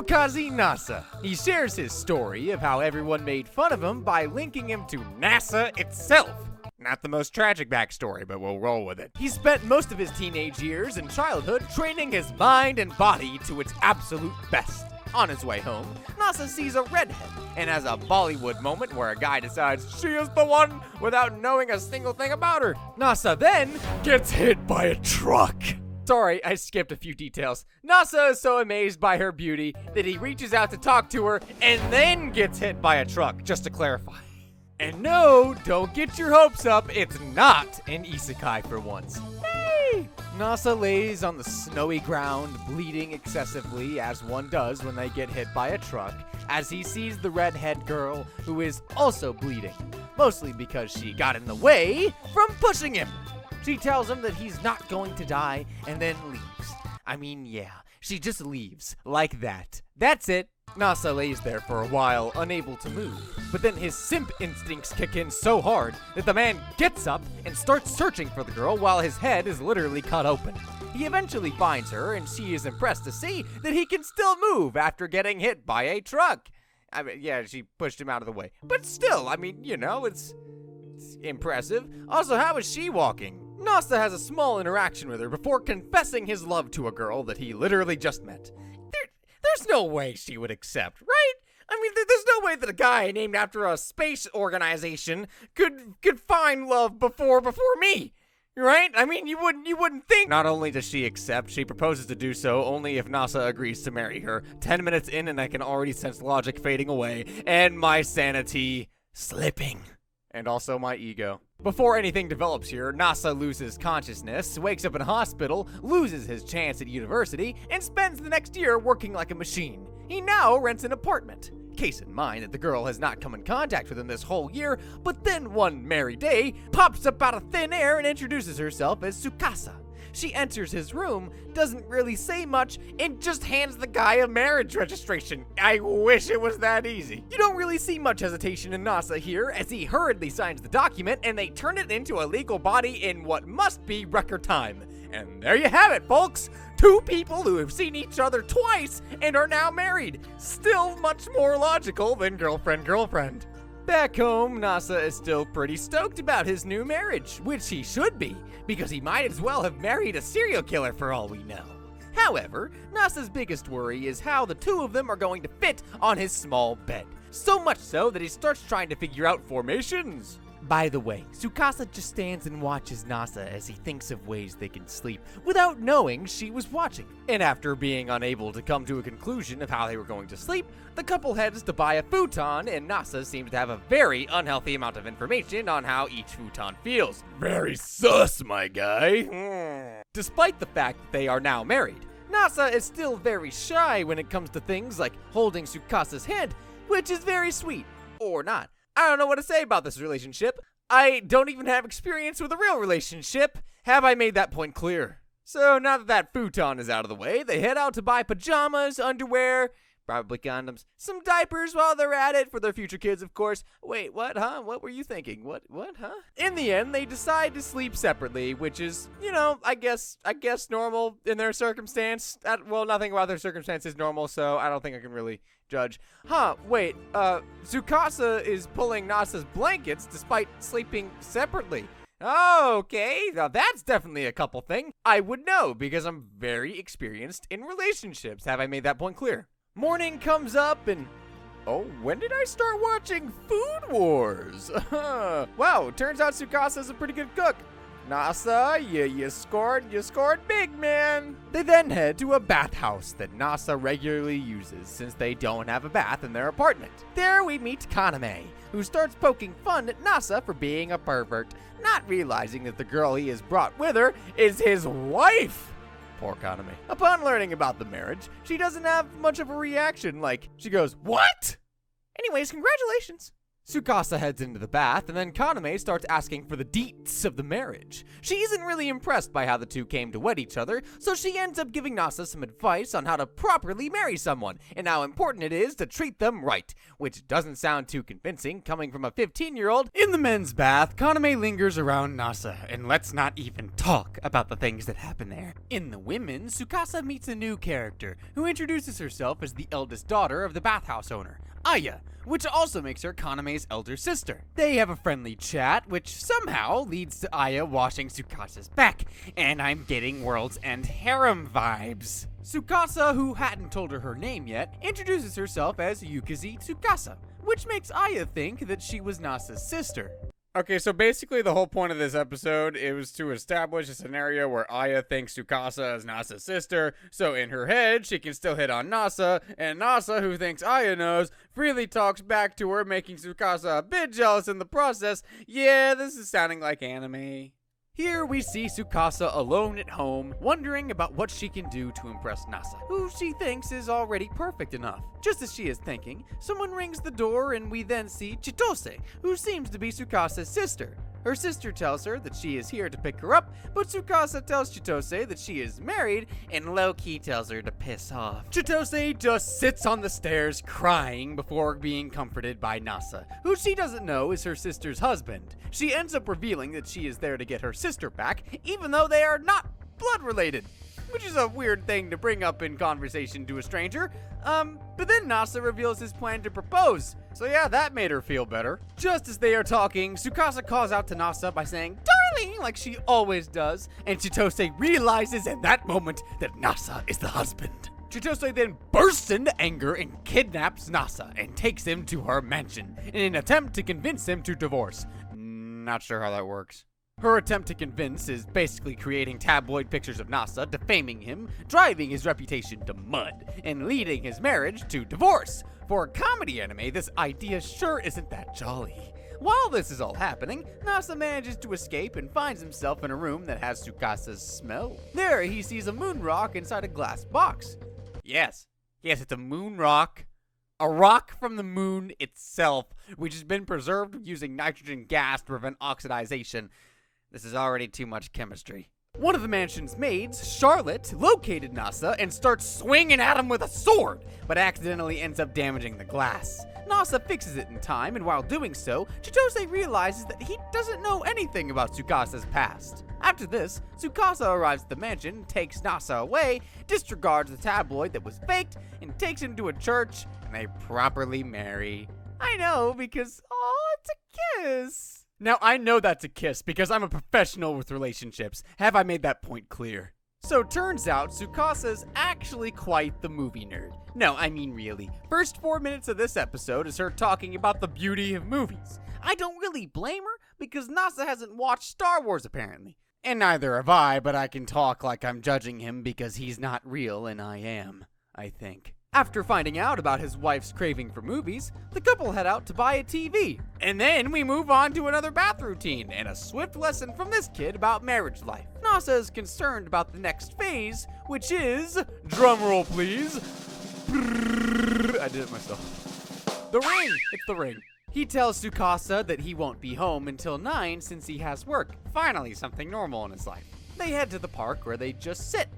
Hirokazu Nasa. He shares his story of how everyone made fun of him by linking him to NASA itself. Not the most tragic backstory, but we'll roll with it. He spent most of his teenage years and childhood training his mind and body to its absolute best. On his way home, Nasa sees a redhead and has a Bollywood moment where a guy decides she is the one without knowing a single thing about her. Nasa then gets hit by a truck. Sorry, I skipped a few details. Nasa is so amazed by her beauty that he reaches out to talk to her and then gets hit by a truck, just to clarify. And no, don't get your hopes up, it's not an isekai for once. Hey! Nasa lays on the snowy ground, bleeding excessively, as one does when they get hit by a truck, as he sees the redhead girl, who is also bleeding, mostly because she got in the way from pushing him. She tells him that he's not going to die, and then leaves. I mean, yeah, she just leaves, like that. That's it. Nasa lays there for a while, unable to move. But then his simp instincts kick in so hard that the man gets up and starts searching for the girl while his head is literally cut open. He eventually finds her, and she is impressed to see that he can still move after getting hit by a truck. I mean, yeah, she pushed him out of the way. But still, I mean, you know, it's impressive. Also, how is she walking? Nasa has a small interaction with her before confessing his love to a girl that he literally just met. There's no way she would accept, right? I mean, there's no way that a guy named after a space organization could find love before me, right? I mean, you wouldn't think. Not only does she accept, she proposes to do so only if Nasa agrees to marry her. 10 minutes in, and I can already sense logic fading away, and my sanity slipping. And also my ego. Before anything develops here, Nasa loses consciousness, wakes up in a hospital, loses his chance at university, and spends the next year working like a machine. He now rents an apartment. Case in mind that the girl has not come in contact with him this whole year, but then one merry day, pops up out of thin air and introduces herself as Tsukasa. She enters his room, doesn't really say much, and just hands the guy a marriage registration. I wish it was that easy. You don't really see much hesitation in Nasa here, as he hurriedly signs the document and they turn it into a legal body in what must be record time. And there you have it, folks! Two people who have seen each other twice and are now married. Still much more logical than girlfriend. Back home, Nasa is still pretty stoked about his new marriage, which he should be, because he might as well have married a serial killer for all we know. However, Nasa's biggest worry is how the two of them are going to fit on his small bed. So much so that he starts trying to figure out formations. By the way, Tsukasa just stands and watches Nasa as he thinks of ways they can sleep without knowing she was watching. And after being unable to come to a conclusion of how they were going to sleep, the couple heads to buy a futon, and Nasa seems to have a very unhealthy amount of information on how each futon feels. Very sus, my guy. Despite the fact that they are now married, Nasa is still very shy when it comes to things like holding Tsukasa's hand, which is very sweet. Or not. I don't know what to say about this relationship. I don't even have experience with a real relationship. Have I made that point clear? So now that futon is out of the way, they head out to buy pajamas, underwear, probably condoms, some diapers while they're at it for their future kids, of course. Wait, what, huh? What were you thinking? What, huh? In the end, they decide to sleep separately, which is, you know, I guess normal in their circumstance. Well, nothing about their circumstance is normal, so I don't think I can really judge. Wait, Tsukasa is pulling Nasa's blankets despite sleeping separately. Okay, now that's definitely a couple thing. I would know because I'm very experienced in relationships. Have I made that point clear? Morning comes up and... oh, when did I start watching Food Wars? Wow, turns out Tsukasa's a pretty good cook. Nasa, you scored big, man. They then head to a bathhouse that Nasa regularly uses since they don't have a bath in their apartment. There we meet Kaname, who starts poking fun at Nasa for being a pervert, not realizing that the girl he has brought with her is his wife. Poor Kaname. Upon learning about the marriage, she doesn't have much of a reaction, like, she goes, "What?" Anyways, congratulations. Tsukasa heads into the bath, and then Kaname starts asking for the deets of the marriage. She isn't really impressed by how the two came to wed each other, so she ends up giving Nasa some advice on how to properly marry someone, and how important it is to treat them right, which doesn't sound too convincing coming from a 15-year-old. In the men's bath, Kaname lingers around Nasa, and let's not even talk about the things that happen there. In the women's, Tsukasa meets a new character, who introduces herself as the eldest daughter of the bathhouse owner, Aya, which also makes her Kaname's elder sister. They have a friendly chat, which somehow leads to Aya washing Tsukasa's back, and I'm getting World's End harem vibes. Tsukasa, who hadn't told her name yet, introduces herself as Yukizi Tsukasa, which makes Aya think that she was Nasa's sister. Okay, so basically the whole point of this episode, it was to establish a scenario where Aya thinks Tsukasa is Nasa's sister, so in her head, she can still hit on Nasa, and Nasa, who thinks Aya knows, freely talks back to her, making Tsukasa a bit jealous in the process. Yeah, this is sounding like anime. Here we see Tsukasa alone at home, wondering about what she can do to impress Nasa, who she thinks is already perfect enough. Just as she is thinking, someone rings the door and we then see Chitose, who seems to be Tsukasa's sister. Her sister tells her that she is here to pick her up, but Tsukasa tells Chitose that she is married and low-key tells her to piss off. Chitose just sits on the stairs crying before being comforted by Nasa, who she doesn't know is her sister's husband. She ends up revealing that she is there to get her sister back, even though they are not blood-related, which is a weird thing to bring up in conversation to a stranger. But then Nasa reveals his plan to propose. So yeah, that made her feel better. Just as they are talking, Tsukasa calls out to Nasa by saying, "Darling," like she always does, and Chitose realizes in that moment that Nasa is the husband. Chitose then bursts into anger and kidnaps Nasa and takes him to her mansion in an attempt to convince him to divorce. Not sure how that works. Her attempt to convince is basically creating tabloid pictures of Nasa, defaming him, driving his reputation to mud, and leading his marriage to divorce. For a comedy anime, this idea sure isn't that jolly. While this is all happening, Nasa manages to escape and finds himself in a room that has Tsukasa's smell. There, he sees a moon rock inside a glass box. Yes, it's a moon rock. A rock from the moon itself, which has been preserved using nitrogen gas to prevent oxidization. This is already too much chemistry. One of the mansion's maids, Charlotte, located Nasa and starts swinging at him with a sword, but accidentally ends up damaging the glass. Nasa fixes it in time, and while doing so, Chitose realizes that he doesn't know anything about Tsukasa's past. After this, Tsukasa arrives at the mansion, takes Nasa away, disregards the tabloid that was faked, and takes him to a church, and they properly marry. I know, because, it's a kiss. Now, I know that's a kiss because I'm a professional with relationships. Have I made that point clear? So turns out Tsukasa's actually quite the movie nerd. No, I mean really. First 4 minutes of this episode is her talking about the beauty of movies. I don't really blame her because Nasa hasn't watched Star Wars apparently. And neither have I, but I can talk like I'm judging him because he's not real and I am, I think. After finding out about his wife's craving for movies, the couple head out to buy a TV. And then we move on to another bath routine and a swift lesson from this kid about marriage life. Nasa is concerned about the next phase, which is, drumroll please, I did it myself. The ring! It's the ring. He tells Tsukasa that he won't be home until 9 since he has work. Finally, something normal in his life. They head to the park where they just sit.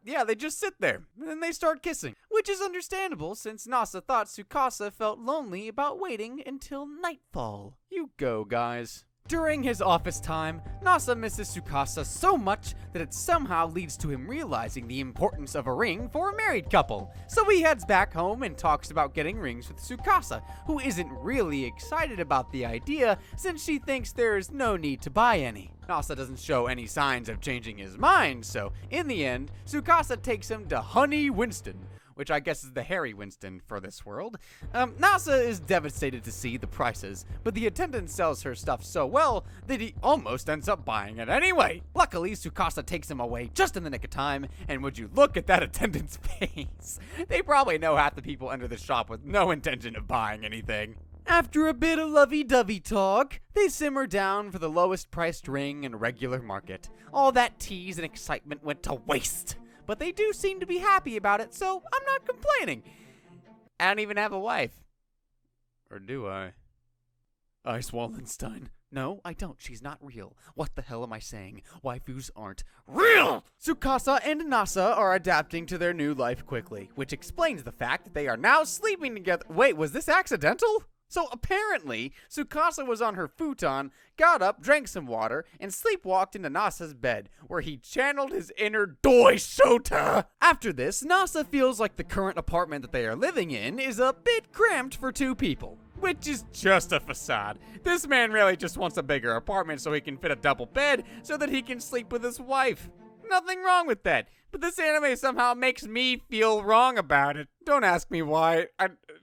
Yeah, they just sit there, and then they start kissing, which is understandable since Nasa thought Tsukasa felt lonely about waiting until nightfall. You go, guys. During his office time, Nasa misses Tsukasa so much that it somehow leads to him realizing the importance of a ring for a married couple. So he heads back home and talks about getting rings with Tsukasa, who isn't really excited about the idea since she thinks there is no need to buy any. Nasa doesn't show any signs of changing his mind, so in the end, Tsukasa takes him to Honey Winston, which I guess is the Harry Winston for this world. Nasa is devastated to see the prices, but the attendant sells her stuff so well that he almost ends up buying it anyway. Luckily, Tsukasa takes him away just in the nick of time, and would you look at that attendant's face? They probably know half the people enter the shop with no intention of buying anything. After a bit of lovey-dovey talk, they simmer down for the lowest priced ring in a regular market. All that tease and excitement went to waste. But they do seem to be happy about it, so I'm not complaining. I don't even have a wife. Or do I? Ice Wallenstein. No, I don't. She's not real. What the hell am I saying? Waifus aren't real! Tsukasa and Nasa are adapting to their new life quickly, which explains the fact that they are now sleeping together. Wait, was this accidental? So apparently, Tsukasa was on her futon, got up, drank some water, and sleepwalked into Nasa's bed, where he channeled his inner Doi Shota. After this, Nasa feels like the current apartment that they are living in is a bit cramped for two people. Which is just a facade. This man really just wants a bigger apartment so he can fit a double bed so that he can sleep with his wife. Nothing wrong with that. But this anime somehow makes me feel wrong about it. Don't ask me why.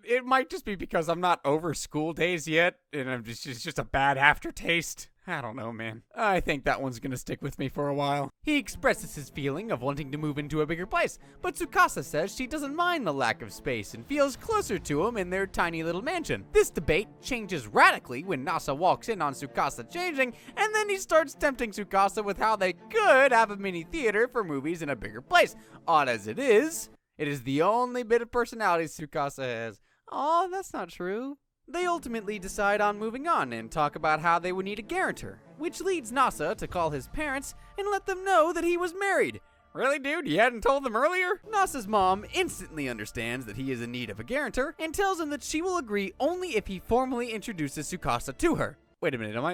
It might just be because I'm not over school days yet, and it's just a bad aftertaste. I don't know, man. I think that one's gonna stick with me for a while. He expresses his feeling of wanting to move into a bigger place, but Tsukasa says she doesn't mind the lack of space and feels closer to him in their tiny little mansion. This debate changes radically when Nasa walks in on Tsukasa changing, and then he starts tempting Tsukasa with how they could have a mini theater for movies in a bigger place. Odd as it is the only bit of personality Tsukasa has. Aw, that's not true. They ultimately decide on moving on and talk about how they would need a guarantor, which leads Nasa to call his parents and let them know that he was married. Really, dude? You hadn't told them earlier? Nasa's mom instantly understands that he is in need of a guarantor and tells him that she will agree only if he formally introduces Tsukasa to her. Wait a minute, am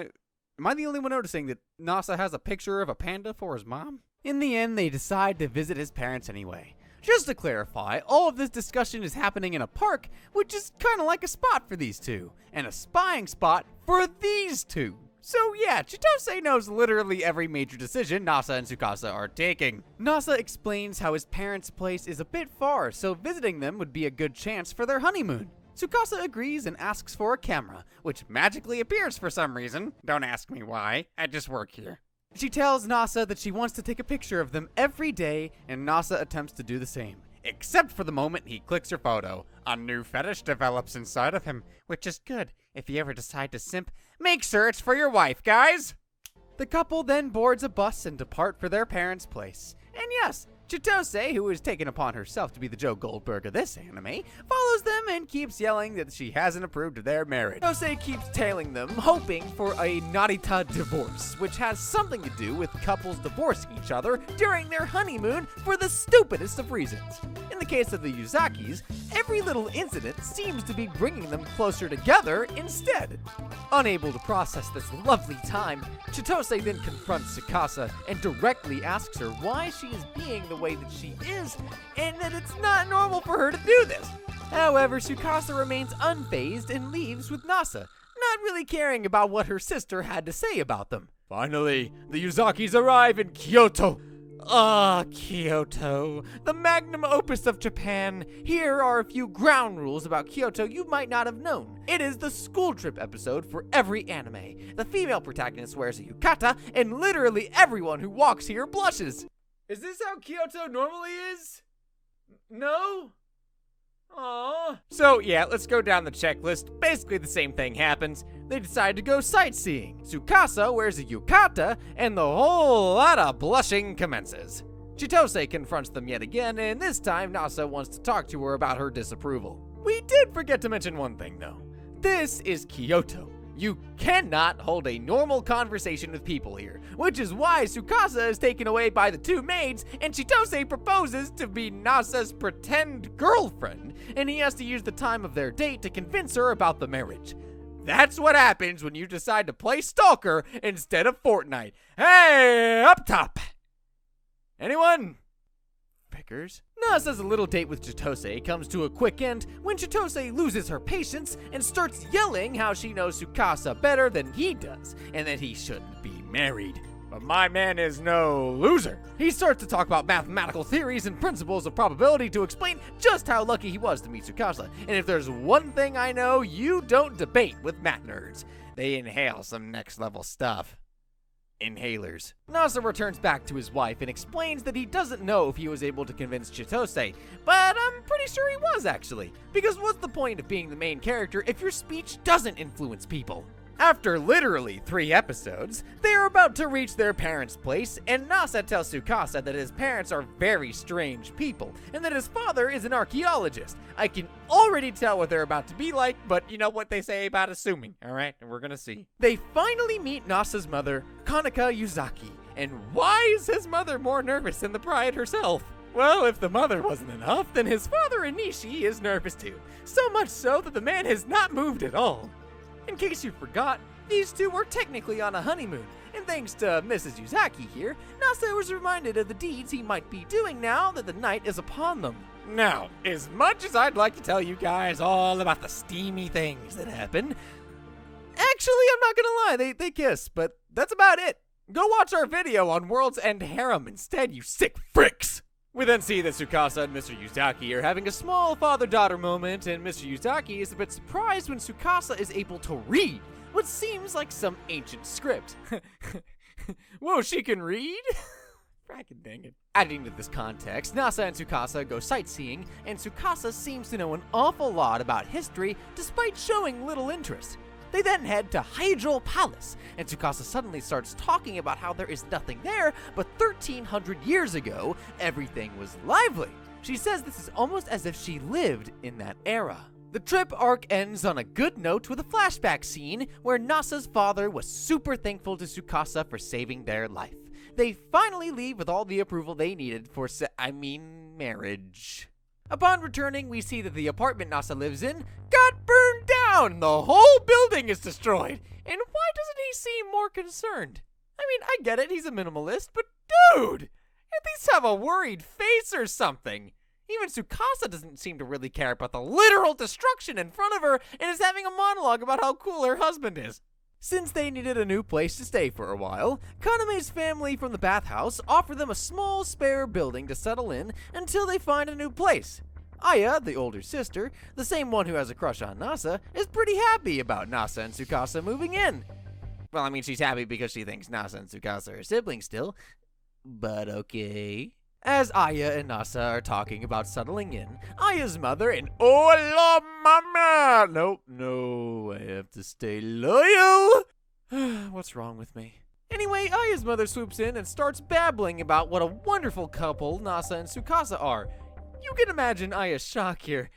I the only one noticing that Nasa has a picture of a panda for his mom? In the end, they decide to visit his parents anyway. Just to clarify, all of this discussion is happening in a park, which is kind of like a spot for these two, and a spying spot for these two. So yeah, Chitose knows literally every major decision Nasa and Tsukasa are taking. Nasa explains how his parents' place is a bit far, so visiting them would be a good chance for their honeymoon. Tsukasa agrees and asks for a camera, which magically appears for some reason. Don't ask me why, I just work here. She tells Nasa that she wants to take a picture of them every day, and Nasa attempts to do the same. Except for the moment he clicks her photo. A new fetish develops inside of him, which is good. If you ever decide to simp, make sure it's for your wife, guys! The couple then boards a bus and depart for their parents' place. And yes, Chitose, who has taken upon herself to be the Joe Goldberg of this anime, follows them and keeps yelling that she hasn't approved of their marriage. Chitose keeps tailing them, hoping for a narita divorce, which has something to do with couples divorcing each other during their honeymoon for the stupidest of reasons. In the case of the Yuzakis, every little incident seems to be bringing them closer together instead. Unable to process this lovely time, Chitose then confronts Tsukasa and directly asks her why she is being the way that she is, and that it's not normal for her to do this. However, Tsukasa remains unfazed and leaves with Nasa, not really caring about what her sister had to say about them. Finally, the Yuzakis arrive in Kyoto. Kyoto, the magnum opus of Japan. Here are a few ground rules about Kyoto you might not have known. It is the school trip episode for every anime. The female protagonist wears a yukata, and literally everyone who walks here blushes. Is this how Kyoto normally is? No? Aww. So yeah, let's go down the checklist. Basically the same thing happens. They decide to go sightseeing. Tsukasa wears a yukata, and the whole lot of blushing commences. Chitose confronts them yet again, and this time Nasa wants to talk to her about her disapproval. We did forget to mention one thing though. This is Kyoto. You cannot hold a normal conversation with people here, which is why Tsukasa is taken away by the two maids, and Chitose proposes to be Nasa's pretend girlfriend, and he has to use the time of their date to convince her about the marriage. That's what happens when you decide to play Stalker instead of Fortnite. Hey, up top! Anyone? Pickers? Nasa's little date with Chitose comes to a quick end when Chitose loses her patience and starts yelling how she knows Tsukasa better than he does, and that he shouldn't be married. But my man is no loser. He starts to talk about mathematical theories and principles of probability to explain just how lucky he was to meet Tsukasa. And if there's one thing I know, you don't debate with math nerds. They inhale some next level stuff. Inhalers. Nasa returns back to his wife and explains that he doesn't know if he was able to convince Chitose, but I'm pretty sure he was actually, because what's the point of being the main character if your speech doesn't influence people? After literally 3 episodes, they are about to reach their parents' place, and Nasa tells Tsukasa that his parents are very strange people, and that his father is an archaeologist. I can already tell what they're about to be like, but you know what they say about assuming, alright? And we're gonna see. They finally meet Nasa's mother, Kanaka Yuzaki, and why is his mother more nervous than the bride herself? Well, if the mother wasn't enough, then his father Anishi is nervous too. So much so that the man has not moved at all. In case you forgot, these two were technically on a honeymoon, and thanks to Mrs. Yuzaki here, Nasa was reminded of the deeds he might be doing now that the night is upon them. Now, as much as I'd like to tell you guys all about the steamy things that happen, actually, I'm not gonna lie, they kiss, but that's about it. Go watch our video on World's End Harem instead, you sick fricks! We then see that Tsukasa and Mr. Yuzaki are having a small father-daughter moment, and Mr. Yuzaki is a bit surprised when Tsukasa is able to read what seems like some ancient script. Whoa, she can read? Frackin' dang it. Adding to this context, Nasa and Tsukasa go sightseeing, and Tsukasa seems to know an awful lot about history despite showing little interest. They then head to Hydro Palace, and Tsukasa suddenly starts talking about how there is nothing there, but 1300 years ago, everything was lively. She says this is almost as if she lived in that era. The trip arc ends on a good note with a flashback scene where Nasa's father was super thankful to Tsukasa for saving their life. They finally leave with all the approval they needed for marriage. Upon returning, we see that the apartment Nasa lives in got burned down. The whole building is destroyed. And why doesn't he seem more concerned? I mean, I get it, he's a minimalist, but dude, at least have a worried face or something. Even Tsukasa doesn't seem to really care about the literal destruction in front of her and is having a monologue about how cool her husband is. Since they needed a new place to stay for a while, Kaname's family from the bathhouse offer them a small spare building to settle in until they find a new place. Aya, the older sister, the same one who has a crush on Nasa, is pretty happy about Nasa and Tsukasa moving in. Well, I mean, she's happy because she thinks Nasa and Tsukasa are siblings still, but okay. As Aya and Nasa are talking about settling in, Aya's mother and hola mama! Nope, no, I have to stay loyal. What's wrong with me? Anyway, Aya's mother swoops in and starts babbling about what a wonderful couple Nasa and Tsukasa are. You can imagine Aya's shock here.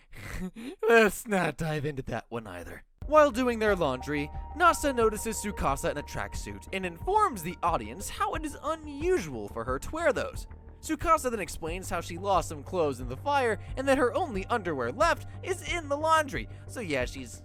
Let's not dive into that one either. While doing their laundry, Nasa notices Tsukasa in a tracksuit and informs the audience how it is unusual for her to wear those. Tsukasa then explains how she lost some clothes in the fire and that her only underwear left is in the laundry. So yeah, she's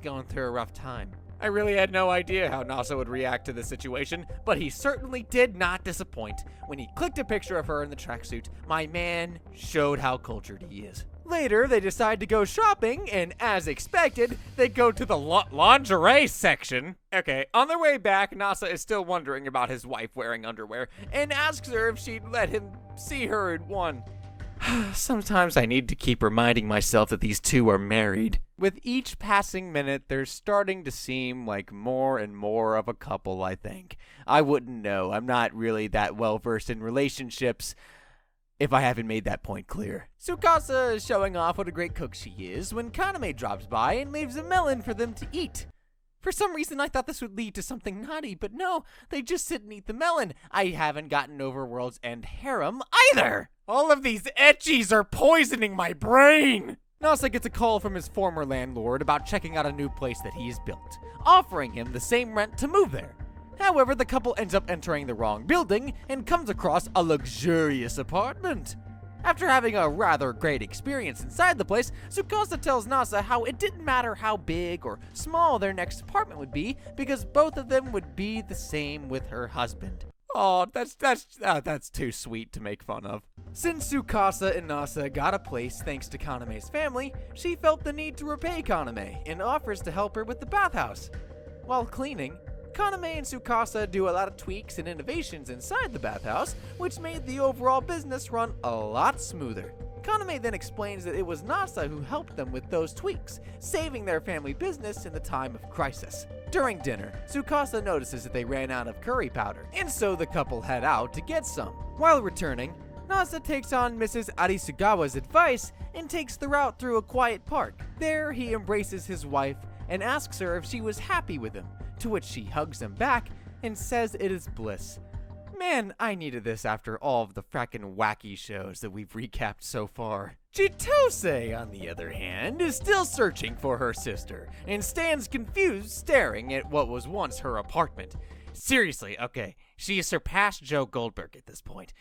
going through a rough time. I really had no idea how Nasa would react to this situation, but he certainly did not disappoint. When he clicked a picture of her in the tracksuit, my man showed how cultured he is. Later, they decide to go shopping, and as expected, they go to the lingerie section. Okay, on their way back, Nasa is still wondering about his wife wearing underwear, and asks her if she'd let him see her in one. Sometimes I need to keep reminding myself that these two are married. With each passing minute, they're starting to seem like more and more of a couple, I think. I wouldn't know. I'm not really that well versed in relationships, if I haven't made that point clear. Tsukasa is showing off what a great cook she is when Kaname drops by and leaves a melon for them to eat. For some reason, I thought this would lead to something naughty, but no, they just sit and eat the melon. I haven't gotten over World's End Harem either. All of these ecchis are poisoning my brain. Nasa gets a call from his former landlord about checking out a new place that he's built, offering him the same rent to move there. However, the couple ends up entering the wrong building and comes across a luxurious apartment. After having a rather great experience inside the place, Tsukasa tells Nasa how it didn't matter how big or small their next apartment would be because both of them would be the same with her husband. Oh, that's too sweet to make fun of. Since Tsukasa and Nasa got a place thanks to Kaname's family, she felt the need to repay Kaname and offers to help her with the bathhouse. While cleaning, Kaname and Tsukasa do a lot of tweaks and innovations inside the bathhouse, which made the overall business run a lot smoother. Kaname then explains that it was Nasa who helped them with those tweaks, saving their family business in the time of crisis. During dinner, Tsukasa notices that they ran out of curry powder, and so the couple head out to get some. While returning, Nasa takes on Mrs. Arisugawa's advice and takes the route through a quiet park. There, he embraces his wife and asks her if she was happy with him, to which she hugs him back and says it is bliss. Man, I needed this after all of the frackin' wacky shows that we've recapped so far. Chitose, on the other hand, is still searching for her sister and stands confused staring at what was once her apartment. Seriously, okay, she has surpassed Joe Goldberg at this point.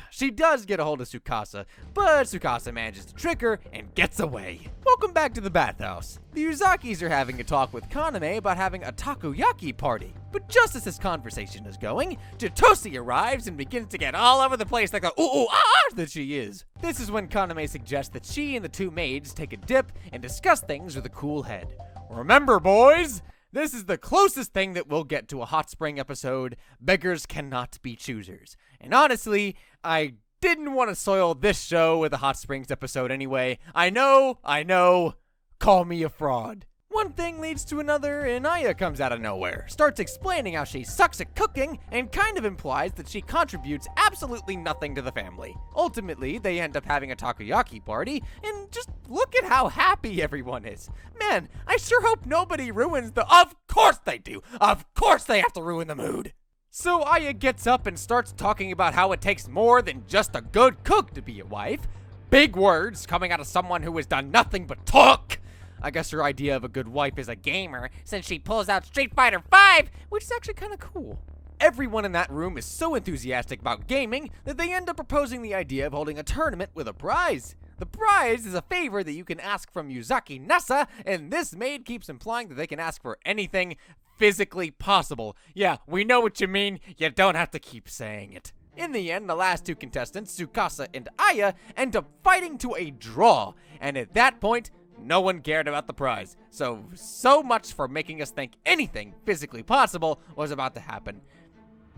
She does get a hold of Tsukasa, but Tsukasa manages to trick her and gets away. Welcome back to the bathhouse. The Uzakis are having a talk with Kaname about having a takoyaki party. But just as this conversation is going, Chitose arrives and begins to get all over the place like the that she is. This is when Kaname suggests that she and the two maids take a dip and discuss things with a cool head. Remember, boys, this is the closest thing that we'll get to a hot spring episode. Beggars cannot be choosers. And honestly, I didn't want to soil this show with a hot springs episode anyway. I know. Call me a fraud. One thing leads to another, and Aya comes out of nowhere, starts explaining how she sucks at cooking, and kind of implies that she contributes absolutely nothing to the family. Ultimately, they end up having a takoyaki party, and just look at how happy everyone is. Man, I sure hope nobody ruins the— Of course they do! Of course they have to ruin the mood! So Aya gets up and starts talking about how it takes more than just a good cook to be a wife. Big words coming out of someone who has done nothing but talk! I guess her idea of a good wife is a gamer, since she pulls out Street Fighter V, which is actually kind of cool. Everyone in that room is so enthusiastic about gaming that they end up proposing the idea of holding a tournament with a prize. The prize is a favor that you can ask from Yuzaki Nasa, and this maid keeps implying that they can ask for anything physically possible. Yeah, we know what you mean, you don't have to keep saying it. In the end, the last two contestants, Tsukasa and Aya, end up fighting to a draw, and at that point, no one cared about the prize. So much for making us think anything physically possible was about to happen.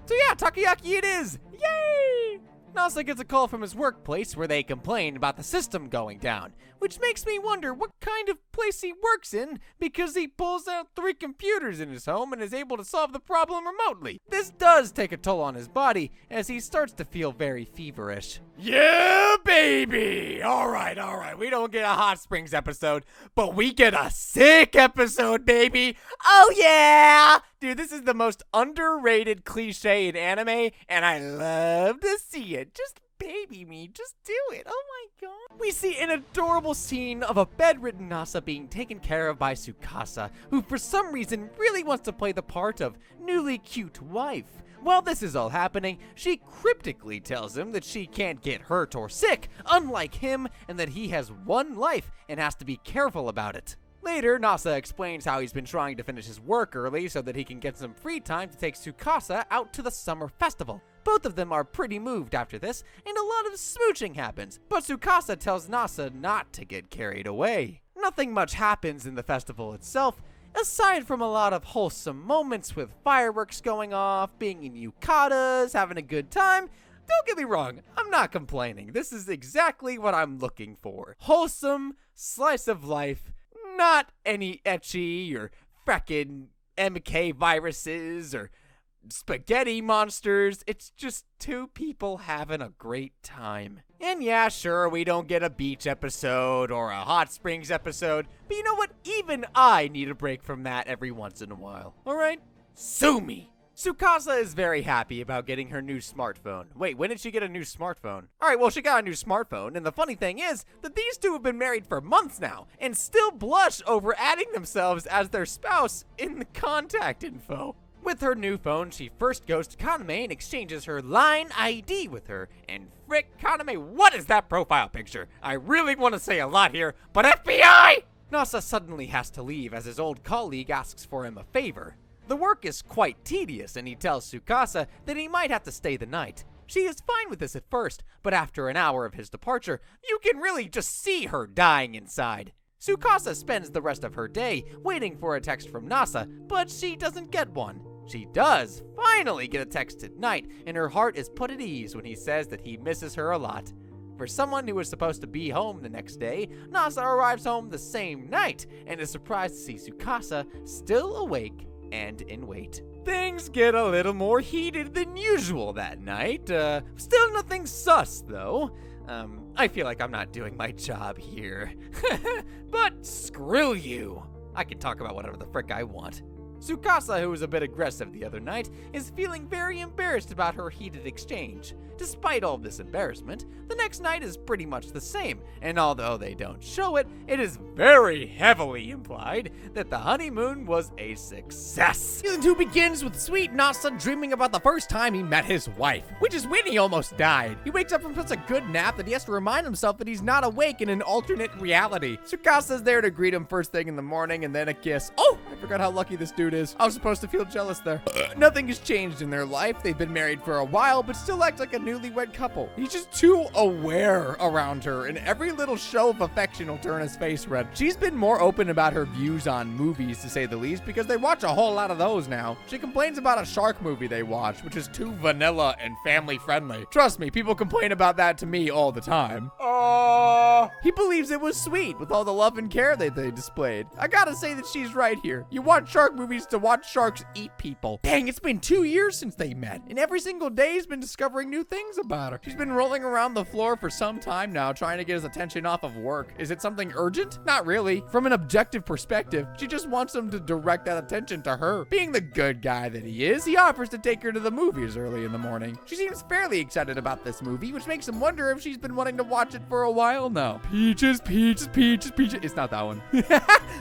So yeah, takoyaki it is! Yay! Nasa gets a call from his workplace where they complain about the system going down, which makes me wonder what kind of place he works in, because he pulls out 3 computers in his home and is able to solve the problem remotely. This does take a toll on his body, as he starts to feel very feverish. Yeah, baby! Alright, we don't get a Hot Springs episode, but we get a sick episode, baby! Oh yeah! Dude, this is the most underrated cliche in anime, and I love to see it. Just baby me, just do it. Oh my god. We see an adorable scene of a bedridden Nasa being taken care of by Tsukasa, who for some reason really wants to play the part of newly cute wife. While this is all happening, she cryptically tells him that she can't get hurt or sick, unlike him, and that he has one life and has to be careful about it. Later, Nasa explains how he's been trying to finish his work early so that he can get some free time to take Tsukasa out to the summer festival. Both of them are pretty moved after this, and a lot of smooching happens, but Tsukasa tells Nasa not to get carried away. Nothing much happens in the festival itself, aside from a lot of wholesome moments with fireworks going off, being in yukatas, having a good time. Don't get me wrong, I'm not complaining. This is exactly what I'm looking for. Wholesome, slice of life, not any ecchi or frackin' MK viruses or spaghetti monsters. It's just 2 people having a great time. And yeah, sure, we don't get a beach episode or a hot springs episode, but you know what? Even I need a break from that every once in a while. Alright? Sue me! Tsukasa is very happy about getting her new smartphone. Wait, when did she get a new smartphone? Alright, well, she got a new smartphone, and the funny thing is that these two have been married for months now, and still blush over adding themselves as their spouse in the contact info. With her new phone, she first goes to Kaname and exchanges her line ID with her. And frick, Kaname, what is that profile picture? I really want to say a lot here, but FBI! Nasa suddenly has to leave as his old colleague asks for him a favor. The work is quite tedious, and he tells Tsukasa that he might have to stay the night. She is fine with this at first, but after an hour of his departure, you can really just see her dying inside. Tsukasa spends the rest of her day waiting for a text from Nasa, but she doesn't get one. She does finally get a text at night, and her heart is put at ease when he says that he misses her a lot. For someone who was supposed to be home the next day, Nasa arrives home the same night, and is surprised to see Tsukasa still awake and in wait. Things get a little more heated than usual that night. Still nothing sus, though. I feel like I'm not doing my job here. But screw you. I can talk about whatever the frick I want. Tsukasa, who was a bit aggressive the other night, is feeling very embarrassed about her heated exchange. Despite all this embarrassment, the next night is pretty much the same, and although they don't show it, it is very heavily implied that the honeymoon was a success. Season 2 begins with sweet Nasa dreaming about the first time he met his wife, which is when he almost died. He wakes up from such a good nap that he has to remind himself that he's not awake in an alternate reality. Tsukasa's there to greet him first thing in the morning and then a kiss. Oh, I forgot how lucky this dude is. I was supposed to feel jealous there. Nothing has changed in their life. They've been married for a while, but still act like a newlywed couple. He's just too aware around her, and every little show of affection will turn his face red. She's been more open about her views on movies, to say the least, because they watch a whole lot of those now. She complains about a shark movie they watch, which is too vanilla and family friendly. Trust me, people complain about that to me all the time. He believes it was sweet with all the love and care that they displayed. I gotta say that she's right here. You watch shark movies to watch sharks eat people. Dang, it's been 2 years since they met, and every single day he's been discovering new things about her. She's been rolling around the floor for some time now, trying to get his attention off of work. Is it something urgent? Not really. From an objective perspective, she just wants him to direct that attention to her. Being the good guy that he is, he offers to take her to the movies early in the morning. She seems fairly excited about this movie, which makes him wonder if she's been wanting to watch it for a while now. Peaches, peaches, peaches, peaches. It's not that one.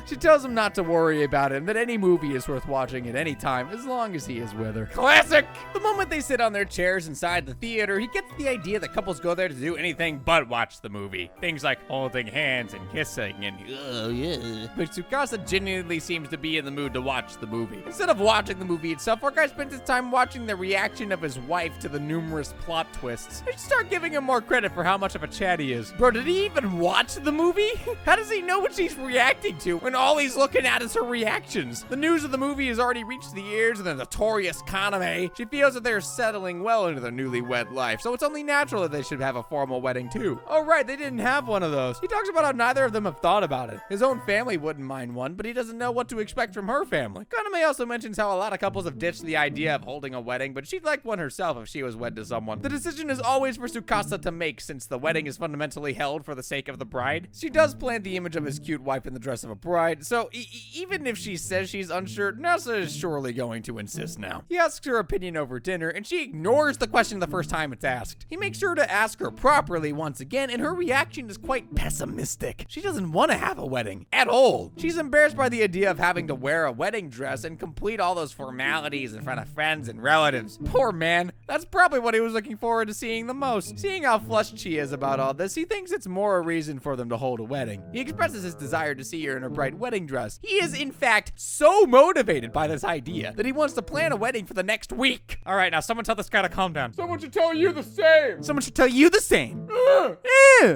She tells him not to worry about it and that any movie is worth watching at any time as long as he is with her. Classic! The moment they sit on their chairs inside the theater, he gets the idea that couples go there to do anything but watch the movie. Things like holding hands and kissing and oh yeah. But Tsukasa genuinely seems to be in the mood to watch the movie. Instead of watching the movie itself, our guy spends his time watching the reaction of his wife to the numerous plot twists. I should start giving him more credit for how much of a chat he is. Bro, did he even watch the movie? How does he know what she's reacting to when all he's looking at is her reactions? The news of the movie has already reached the ears of the notorious PAnime. She feels that they're settling well into their newlywed life, so it's only natural that they should have a formal wedding too. Oh right, they didn't have one of those. He talks about how neither of them have thought about it. His own family wouldn't mind one, but he doesn't know what to expect from her family. PAnime also mentions how a lot of couples have ditched the idea of holding a wedding, but she'd like one herself if she was wed to someone. The decision is always for Tsukasa to make, since the wedding is fundamentally held for the sake of the bride. She does plant the image of his cute wife in the dress of a bride, so even if she says she's unsure, Nasa is surely going to insist now. He asks her opinion over dinner, and she ignores the question the first time it's asked. He makes sure to ask her properly once again, and her reaction is quite pessimistic. She doesn't want to have a wedding at all. She's embarrassed by the idea of having to wear a wedding dress and complete all those formalities in front of friends and relatives. Poor man. That's probably what he was looking forward to seeing the most. Seeing how flushed she is about all this, he thinks it's more a reason for them to hold a wedding. He expresses his desire to see her in her bright wedding dress. He is, in fact, so motivated by this idea that he wants to plan a wedding for the next week. All right, now someone tell this guy to calm down. Someone should tell you the same. Someone should tell you the same.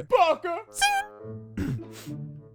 Baka.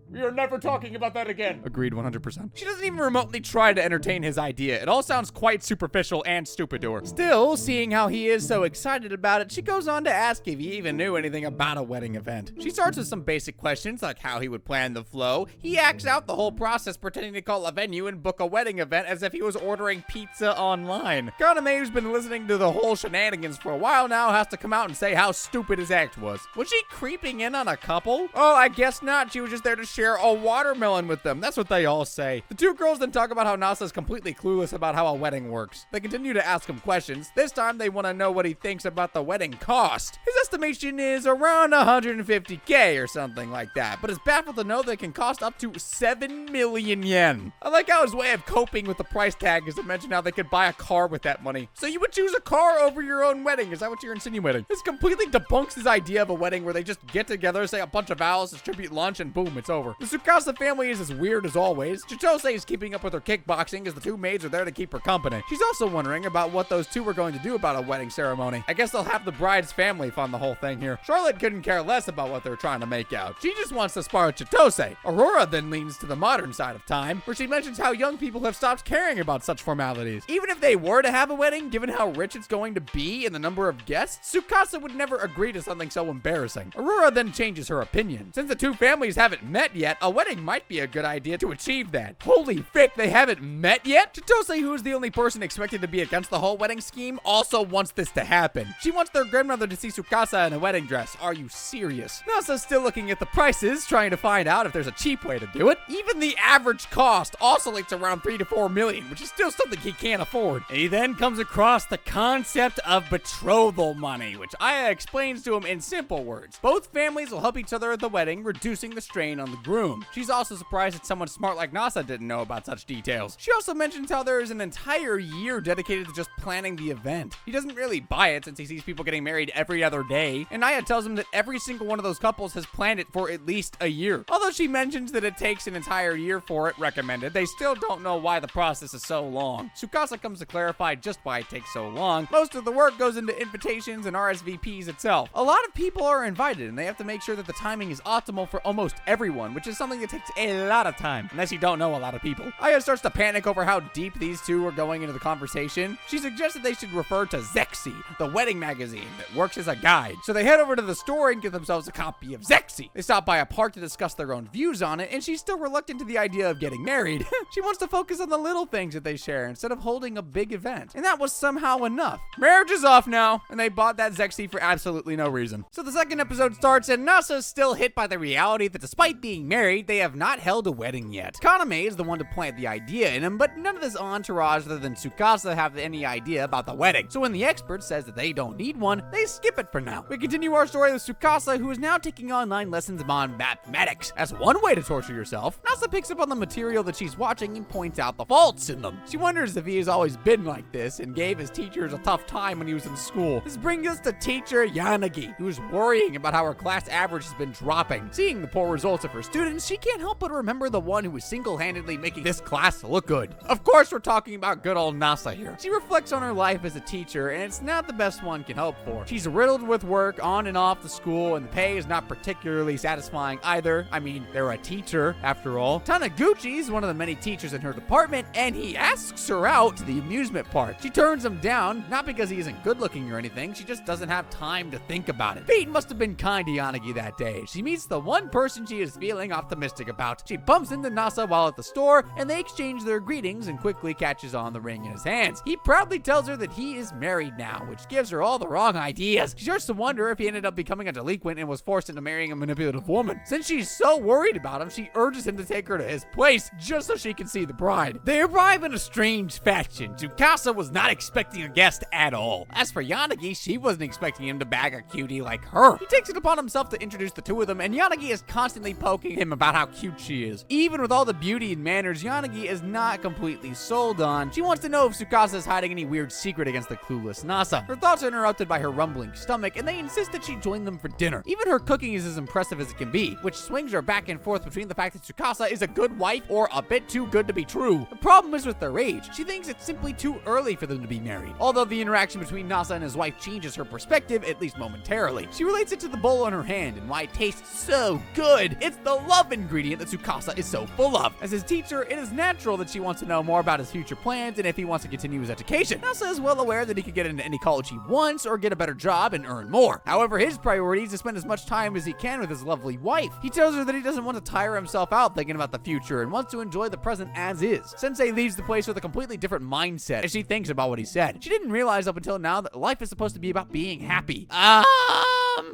We are never talking about that again. Agreed 100%. She doesn't even remotely try to entertain his idea. It all sounds quite superficial and stupid to her. Still, seeing how he is so excited about it, she goes on to ask if he even knew anything about a wedding event. She starts with some basic questions like how he would plan the flow. He acts out the whole process pretending to call a venue and book a wedding event as if he was ordering pizza online. PAnime, who's been listening to the whole shenanigans for a while now, has to come out and say how stupid his act was. Was she creeping in on a couple? Oh, I guess not. She was just there to share a watermelon with them. That's what they all say. The two girls then talk about how Nasa's completely clueless about how a wedding works. They continue to ask him questions. This time they want to know what he thinks about the wedding cost. His estimation is around 150k or something like that, but is baffled to know they can cost up to 7 million yen. I like how his way of coping with the price tag is to mention how they could buy a car with that money. So you would choose a car over your own wedding? Is that what you're insinuating? This completely debunks his idea of a wedding where they just get together, say a bunch of vows, distribute lunch, and boom, it's over. The Tsukasa family is as weird as always. Chitose is keeping up with her kickboxing as the two maids are there to keep her company. She's also wondering about what those two were going to do about a wedding ceremony. I guess they'll have the bride's family fund the whole thing here. Charlotte couldn't care less about what they're trying to make out. She just wants to spar with Chitose. Aurora then leans to the modern side of time, where she mentions how young people have stopped caring about such formalities. Even if they were to have a wedding, given how rich it's going to be and the number of guests, Tsukasa would never agree to something so embarrassing. Aurora then changes her opinion. Since the two families haven't met yet, yet, a wedding might be a good idea to achieve that. Holy frick, they haven't met yet? Chitose, who is the only person expected to be against the whole wedding scheme, also wants this to happen. She wants their grandmother to see Tsukasa in a wedding dress. Are you serious? Nasa's still looking at the prices, trying to find out if there's a cheap way to do it. Even the average cost oscillates around 3 to 4 million, which is still something he can't afford. And he then comes across the concept of betrothal money, which Aya explains to him in simple words. Both families will help each other at the wedding, reducing the strain on the groom. She's also surprised that someone smart like Nasa didn't know about such details. She also mentions how there is an entire year dedicated to just planning the event. He doesn't really buy it since he sees people getting married every other day, and Aya tells him that every single one of those couples has planned it for at least a year. Although she mentions that it takes an entire year for it recommended, they still don't know why the process is so long. Tsukasa comes to clarify just why it takes so long. Most of the work goes into invitations and RSVPs itself. A lot of people are invited, and they have to make sure that the timing is optimal for almost everyone, which is something that takes a lot of time, unless you don't know a lot of people. Aya starts to panic over how deep these two are going into the conversation. She suggests that they should refer to Zexy, the wedding magazine that works as a guide. So they head over to the store and get themselves a copy of Zexy. They stop by a park to discuss their own views on it, and she's still reluctant to the idea of getting married. She wants to focus on the little things that they share instead of holding a big event. And that was somehow enough. Marriage is off now, and they bought that Zexy for absolutely no reason. So the second episode starts, and Nasa's still hit by the reality that despite being married, they have not held a wedding yet. Kaname is the one to plant the idea in him, but none of his entourage other than Tsukasa have any idea about the wedding. So when the expert says that they don't need one, they skip it for now. We continue our story with Tsukasa, who is now taking online lessons on mathematics. As one way to torture yourself, Nasa picks up on the material that she's watching and points out the faults in them. She wonders if he has always been like this and gave his teachers a tough time when he was in school. This brings us to teacher Yanagi, who is worrying about how her class average has been dropping. Seeing the poor results of her students, she can't help but remember the one who was single-handedly making this class look good. Of course, we're talking about good old Nasa here. She reflects on her life as a teacher, and it's not the best one can hope for. She's riddled with work on and off the school, and the pay is not particularly satisfying either. I mean, they're a teacher, after all. Taniguchi is one of the many teachers in her department, and he asks her out to the amusement park. She turns him down, not because he isn't good-looking or anything, she just doesn't have time to think about it. Fate must have been kind to Yanagi that day. She meets the one person she is feeling optimistic about. She bumps into Nasa while at the store, and they exchange their greetings and quickly catches on the ring in his hands. He proudly tells her that he is married now, which gives her all the wrong ideas. She starts to wonder if he ended up becoming a delinquent and was forced into marrying a manipulative woman. Since she's so worried about him, she urges him to take her to his place just so she can see the bride. They arrive in a strange fashion. Tsukasa was not expecting a guest at all. As for Yanagi, she wasn't expecting him to bag a cutie like her. He takes it upon himself to introduce the two of them, and Yanagi is constantly poking him about how cute she is. Even with all the beauty and manners Yanagi is not completely sold on, she wants to know if Tsukasa is hiding any weird secret against the clueless Nasa. Her thoughts are interrupted by her rumbling stomach, and they insist that she join them for dinner. Even her cooking is as impressive as it can be, which swings her back and forth between the fact that Tsukasa is a good wife or a bit too good to be true. The problem is with their age. She thinks it's simply too early for them to be married. Although the interaction between Nasa and his wife changes her perspective, at least momentarily. She relates it to the bowl in her hand and why it tastes so good. It's the love ingredient that Tsukasa is so full of. As his teacher, it is natural that she wants to know more about his future plans and if he wants to continue his education. Nasa is well aware that he could get into any college he wants or get a better job and earn more. However, his priority is to spend as much time as he can with his lovely wife. He tells her that he doesn't want to tire himself out thinking about the future and wants to enjoy the present as is. Sensei leaves the place with a completely different mindset as she thinks about what he said. She didn't realize up until now that life is supposed to be about being happy.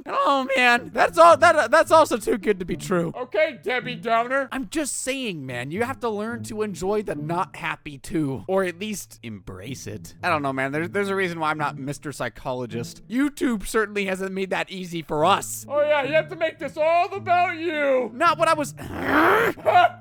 Oh man, that's also too good to be true. Okay, Debbie Downer. I'm just saying, man, you have to learn to enjoy the not happy too, or at least embrace it. I don't know, man. There's a reason why I'm not Mr. Psychologist. YouTube certainly hasn't made that easy for us. Oh yeah, you have to make this all about you. Not what I was.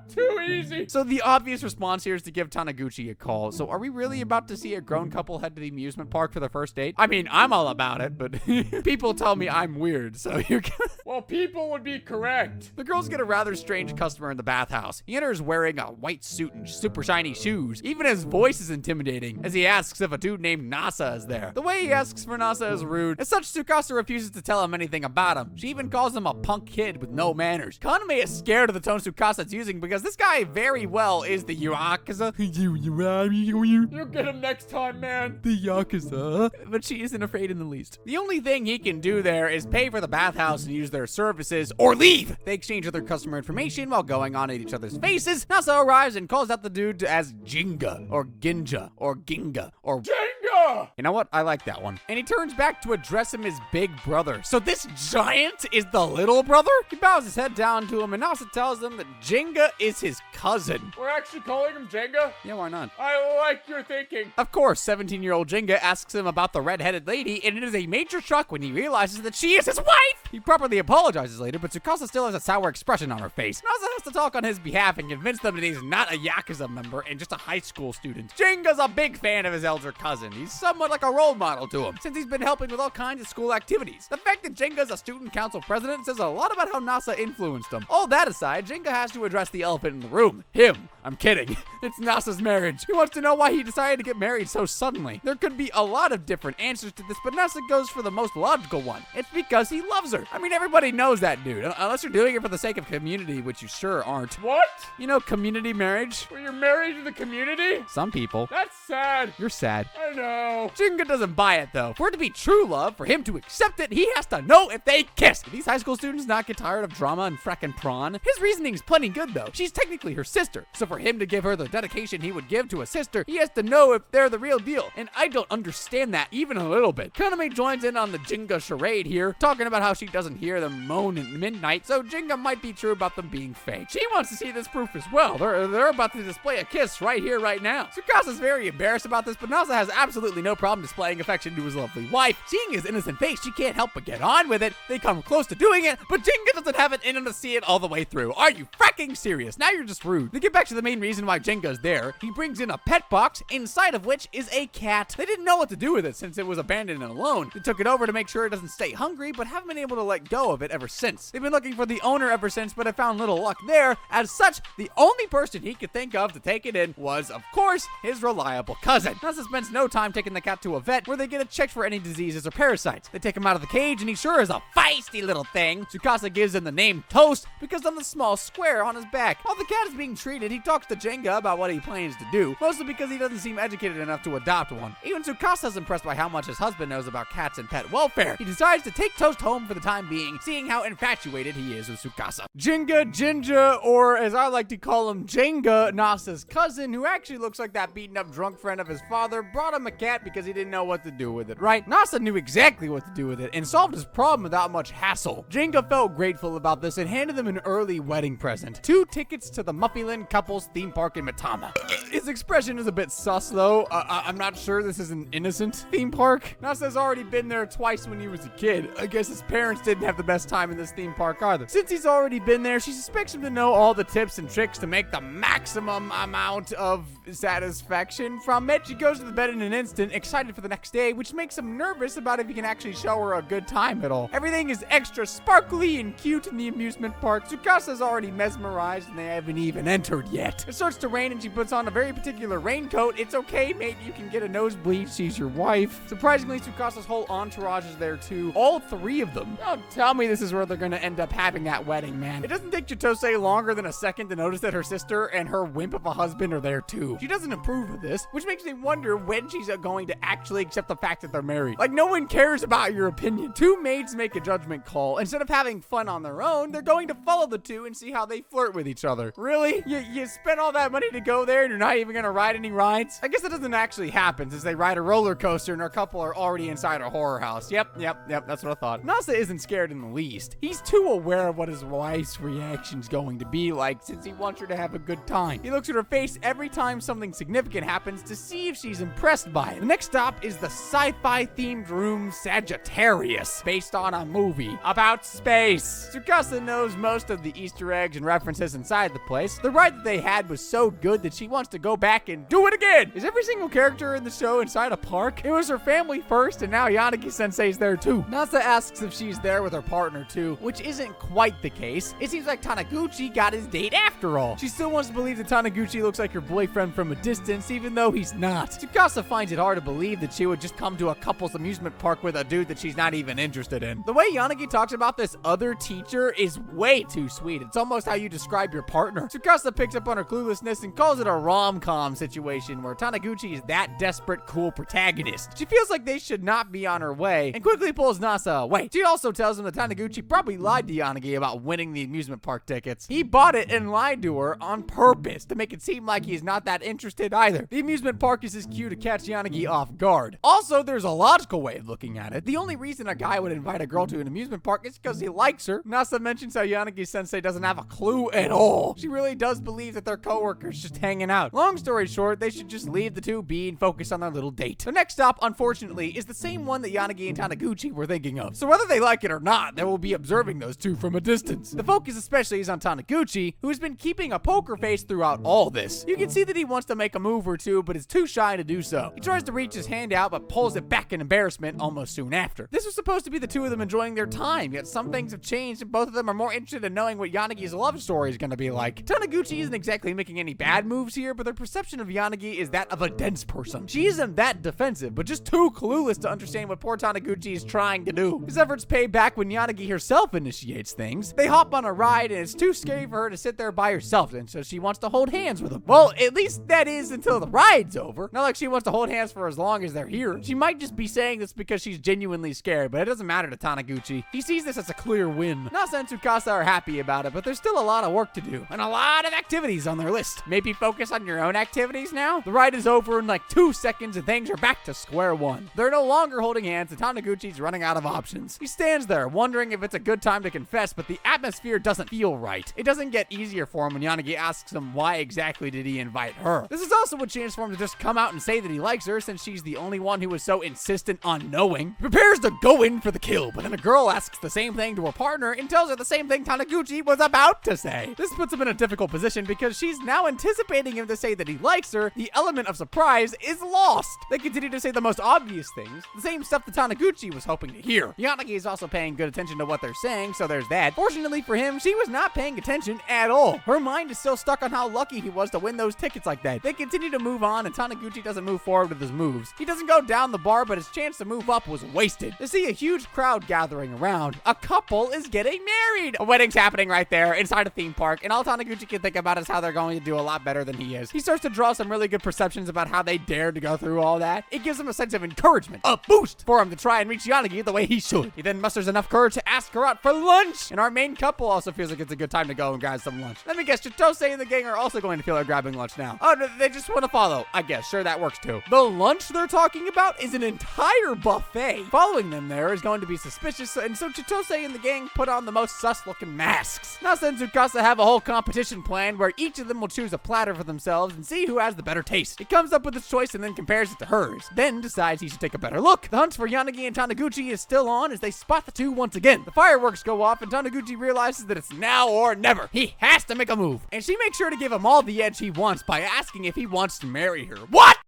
Too easy. So the obvious response here is to give Taniguchi a call. So are we really about to see a grown couple head to the amusement park for their first date? I mean, I'm all about it, but people tell me I'm weird, so you're gonna... Well, people would be correct. The girls get a rather strange customer in the bathhouse. He enters wearing a white suit and super shiny shoes. Even his voice is intimidating, as he asks if a dude named Nasa is there. The way he asks for Nasa is rude. As such, Tsukasa refuses to tell him anything about him. She even calls him a punk kid with no manners. Kaname is scared of the tone Tsukasa's using because this guy very well is the Yakuza. You'll get him next time, man. The Yakuza. But she isn't afraid in the least. The only thing he can do there is pay pay for the bathhouse and use their services, or leave. They exchange other customer information while going on at each other's faces. Nasa arrives and calls out the dude as Jinga, or Ginja, or Ginga, or Jenga! you know what? I like that one. And he turns back to address him as big brother. So this giant is the little brother? He bows his head down to him, and Nasa tells him that Jenga is his cousin. We're actually calling him Jenga? Yeah, why not? I like your thinking. Of course, 17-year-old Jenga asks him about the red-headed lady, and it is a major shock when he realizes that she is his wife! He properly apologizes later, but Tsukasa still has a sour expression on her face. Nasa has to talk on his behalf and convince them that he's not a Yakuza member and just a high school student. Jenga's a big fan of his elder cousin. He's somewhat like a role model to him, since he's been helping with all kinds of school activities. The fact that Jenga's a student council president says a lot about how Nasa influenced him. All that aside, Jenga has to address the elephant in the room. Him. I'm kidding. It's Nasa's marriage. He wants to know why he decided to get married so suddenly. There could be a lot of different answers to this, but Nasa goes for the most logical one. It's because he loves her. I mean, everybody knows that, dude. Unless you're doing it for the sake of community, which you sure aren't. What? You know, community marriage? Well, you're married to the community? Some people. That's sad. You're sad. I know. Jinga doesn't buy it, though. For it to be true love, for him to accept it, he has to know if they kiss. Do these high school students not get tired of drama and frackin' prawn? His reasoning's plenty good, though. She's technically her sister, so for him to give her the dedication he would give to a sister, he has to know if they're the real deal, and I don't understand that even a little bit. Kaname joins in on the Jinga charade here, talking about how she doesn't hear them moan at midnight, so Jinga might be true about them being fake. She wants to see this proof as well. They're about to display a kiss right here, right now. Tsukasa's very embarrassed about this, but Nasa has absolutely no problem displaying affection to his lovely wife. Seeing his innocent face, she can't help but get on with it. They come close to doing it, but Jinga doesn't have it in him to see it all the way through. Are you fracking serious? Now you're just rude. To get back to the main reason why Jinga's there, he brings in a pet box, inside of which is a cat. They didn't know what to do with it since it was abandoned and alone. They took it over to make sure it doesn't stay hungry, but haven't been able to let go of it ever since. They've been looking for the owner ever since, but have found little luck there. As such, the only person he could think of to take it in was, of course, his reliable cousin. Nasa spends no time taking the cat to a vet where they get it checked for any diseases or parasites. They take him out of the cage, and he sure is a feisty little thing. Tsukasa gives him the name Toast because of the small square on his back. While the cat is being treated, he talks to Jenga about what he plans to do, mostly because he doesn't seem educated enough to adopt one. Even Tsukasa's impressed by how much his husband knows about cats and pet welfare. He decides to take Toast home for the time being, seeing how infatuated he is with Tsukasa. Jinja, or as I like to call him, Jenga, Nasa's cousin, who actually looks like that beaten up drunk friend of his father, brought him a cat because he didn't know what to do with it, right? Nasa knew exactly what to do with it and solved his problem without much hassle. Jenga felt grateful about this and handed them an early wedding present. 2 tickets to the Muffyland couple's theme park in Matama. His expression is a bit sus, though. I'm not sure this is an innocent theme park. Nasa's already been there twice when he was a kid. I guess his parents didn't have the best time in this theme park either. Since he's already been there, she suspects him to know all the tips and tricks to make the maximum amount of satisfaction from it. She goes to the bed in an instant, excited for the next day, which makes him nervous about if he can actually show her a good time at all. Everything is extra sparkly and cute in the amusement park. Tsukasa's already mesmerized and they haven't even entered yet. It starts to rain and she puts on a very particular raincoat. It's okay, mate, you can get a nosebleed. She's your wife. Surprisingly, Tsukasa's whole entourage is there too. All 3 of them. Don't tell me this is where they're gonna end up having that wedding, man. It doesn't take Chitose longer than a second to notice that her sister and her wimp of a husband are there too. She doesn't approve of this, which makes me wonder when she's going to actually accept the fact that they're married. Like, no one cares about your opinion. 2 maids make a judgment call. Instead of having fun on their own, they're going to follow the 2 and see how they flirt with each other. Really? You spent all that money to go there and you're not even gonna ride any rides? I guess it doesn't actually happen since they ride a roller coaster and our couple are already inside a horror house. Yep, that's what I thought. Nasa isn't scared in the least. He's too aware of what his wife's reaction's going to be like since he wants her to have a good time. He looks at her face every time something significant happens to see if she's impressed by it. The next stop is the sci-fi themed room Sagittarius, based on a movie about space. Tsukasa knows most of the Easter eggs and references inside the place. The ride that they had was so good that she wants to go back and do it again. Is every single character in the show inside a park? It was her family first, and now Yanagi-sensei's there too. Nasa asks if she's there with her partner too, which isn't quite the case. It seems like Taniguchi got his date after all. She still wants to believe that Taniguchi looks like her boyfriend from a distance, even though he's not. Tsukasa finds it hard to believe that she would just come to a couple's amusement park with a dude that she's not even interested in. The way Yanagi talks about this other teacher is way too sweet. It's almost how you describe your partner. Tsukasa picks up on her cluelessness and calls it a rom-com situation where Taniguchi is that desperate, cool protagonist. She feels like they should not be on her way and quickly pulls Nasa away. She also tells him that Taniguchi probably lied to Yanagi about winning the amusement park tickets. He bought it and lied to her on purpose to make it seem like he's not that interested either. The amusement park is his cue to catch Yanagi off guard. Also, there's a logical way of looking at it. The only reason a guy would invite a girl to an amusement park is because he likes her. Nasa mentions how Yanagi-sensei doesn't have a clue at all. She really does believe that they're coworkers just hanging out. Long story short, they should just leave the two be and focus on their little date. The next stop, unfortunately, is the same one that Yanagi and Taniguchi were thinking of. So whether they like it or not, they will be observing those two from a distance. The focus especially is on Taniguchi, who has been keeping a poker face throughout all this. You can see that he wants to make a move or two, but is too shy to do so. He tries to reach his hand out, but pulls it back in embarrassment almost soon after. This was supposed to be the two of them enjoying their time, yet some things have changed and both of them are more interested in knowing what Yanagi's love story is going to be like. Taniguchi isn't exactly making any bad moves here, but their perception of Yanagi is that of a dense person. She isn't that defensive, but just too clueless to understand what poor Taniguchi is trying to do. His efforts pay back when Yanagi herself initiates things. They hop on a ride and it's too scary for her to sit there by herself, and so she wants to hold hands with him. Well, at least that is until the ride's over. Not like she wants to hold hands for as long as they're here. She might just be saying this because she's genuinely scared, but it doesn't matter to Taniguchi. He sees this as a clear win. Nasa and Tsukasa are happy about it, but there's still a lot of work to do and a lot of activities on their list. Maybe focus on your own activities now? The ride is over in like 2 seconds and things are back to square one. They're no longer holding hands and Taniguchi's running out of options. He stands there wondering if it's a good time to confess, but the atmosphere doesn't feel right. It doesn't get easier for him when Yanagi asks him why exactly did he invite her. This is also a chance for him to just come out and say that he likes her since she's the only one who was so insistent on knowing. He prepares to go in for the kill, but then a girl asks the same thing to her partner and tells her the same thing Taniguchi was about to say. This puts him in a difficult position because she's now anticipating him to say that he likes her. The element of surprise is lost. They continue to say the most obvious things, the same stuff that Taniguchi was hoping to hear. Yanagi is also paying good attention to what they're saying, so there's that. Fortunately for him, she was not paying attention at all. Her mind is still stuck on how lucky he was to win those tickets like that. They continue to move on and Taniguchi doesn't move forward with his moves. He doesn't go down the bar, but his chance to move up was wasted. They see a huge crowd gathering around. A couple is getting married. A wedding's happening right there inside a theme park, and all Taniguchi can think about is how they're going to do a lot better than he is. He starts to draw some really good perceptions about how they dared to go through all that. It gives him a sense of encouragement, a boost for him to try and reach Yanagi the way he should. He then musters enough courage to ask her out for lunch, and our main couple also feels like it's a good time to go and grab some lunch. Let me guess, Chitose and the gang are also going to feel like grabbing lunch now. Oh, no, they just want to follow. I guess, sure, that works too. The lunch they're talking about is an entire buffet. Following them there is going to be suspicious, and so Chitose and the gang put on the most sus-looking masks. Nasa and Tsukasa have a whole competition planned where each of them will choose a platter for themselves and see who has the better taste. He comes up with his choice and then compares it to hers, then decides he should take a better look. The hunt for Yanagi and Taniguchi is still on as they spot the two once again. The fireworks go off and Taniguchi realizes that it's now or never. He has to make a move, and she makes sure to give him all the edge he wants by asking if he wants to marry her. What?